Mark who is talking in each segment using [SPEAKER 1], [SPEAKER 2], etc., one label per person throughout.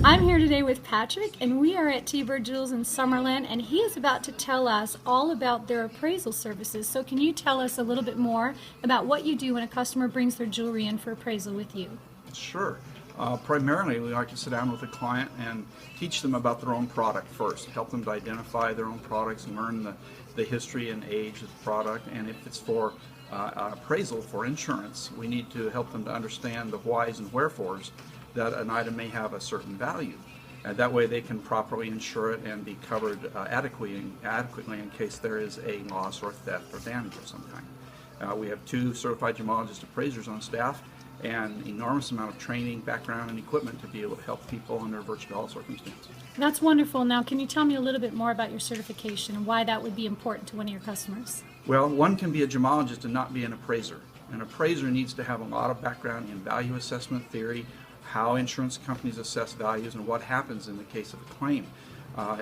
[SPEAKER 1] I'm here today with Patrick, and we are at T-Bird Jewels in Summerlin, and he is about to tell us all about their appraisal services. So can you tell us a little bit more about what you do when a customer brings their jewelry in for appraisal with you?
[SPEAKER 2] Sure. Primarily, we like to sit down with a client and teach them about their own product first, help them to identify their own products and learn the history and age of the product. And if it's for appraisal for insurance, we need to help them to understand the whys and wherefores that an item may have a certain value. That way they can properly insure it and be covered adequately in case there is a loss or theft or damage of some kind. We have 2 certified gemologist appraisers on staff and enormous amount of training, background, and equipment to be able to help people under virtually all circumstances.
[SPEAKER 1] That's wonderful. Now, can you tell me a little bit more about your certification and why that would be important to one of your customers?
[SPEAKER 2] Well, one can be a gemologist and not be an appraiser. An appraiser needs to have a lot of background in value assessment theory, how insurance companies assess values, and what happens in the case of a claim.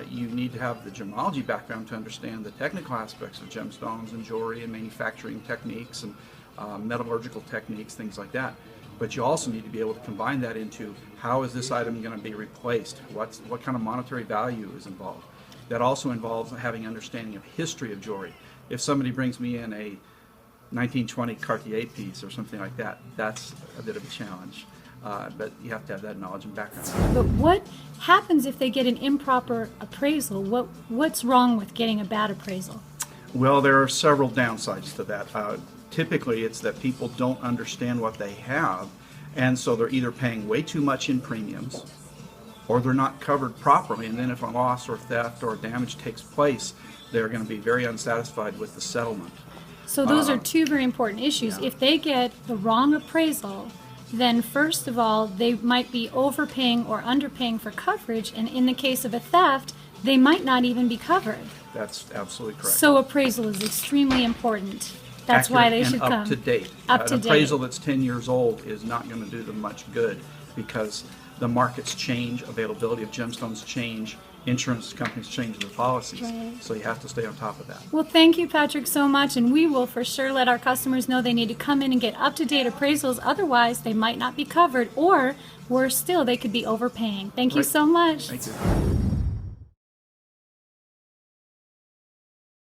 [SPEAKER 2] You need to have the gemology background to understand the technical aspects of gemstones and jewelry and manufacturing techniques and metallurgical techniques, things like that. But you also need to be able to combine that into how is this item going to be replaced? What kind of monetary value is involved? That also involves having understanding of history of jewelry. If somebody brings me in a 1920 Cartier piece or something like that, that's a bit of a challenge. But you have to have that knowledge and background.
[SPEAKER 1] But what happens if they get an improper appraisal? What's wrong with getting a bad appraisal?
[SPEAKER 2] Well, there are several downsides to that. Typically, it's that people don't understand what they have, and so they're either paying way too much in premiums, or they're not covered properly, and then if a loss or theft or damage takes place, they're going to be very unsatisfied with the settlement.
[SPEAKER 1] So those are 2 very important issues.
[SPEAKER 2] Yeah.
[SPEAKER 1] If they get the wrong appraisal, then first of all, they might be overpaying or underpaying for coverage, and in the case of a theft, they might not even be covered.
[SPEAKER 2] That's absolutely correct.
[SPEAKER 1] So appraisal is extremely important. That's why they should come.
[SPEAKER 2] Up to date.
[SPEAKER 1] Up to
[SPEAKER 2] An
[SPEAKER 1] date.
[SPEAKER 2] appraisal that's 10 years old is not going to do them much good because the markets change, availability of gemstones change, insurance companies change their policies.
[SPEAKER 1] Right.
[SPEAKER 2] So you have to stay on top of that.
[SPEAKER 1] Well, thank you, Patrick, so much, and we will for sure let our customers know they need to come in and get up-to-date appraisals. Otherwise, they might not be covered, or worse still, they could be overpaying. Thank you
[SPEAKER 2] Right.
[SPEAKER 1] so much.
[SPEAKER 2] Thank you.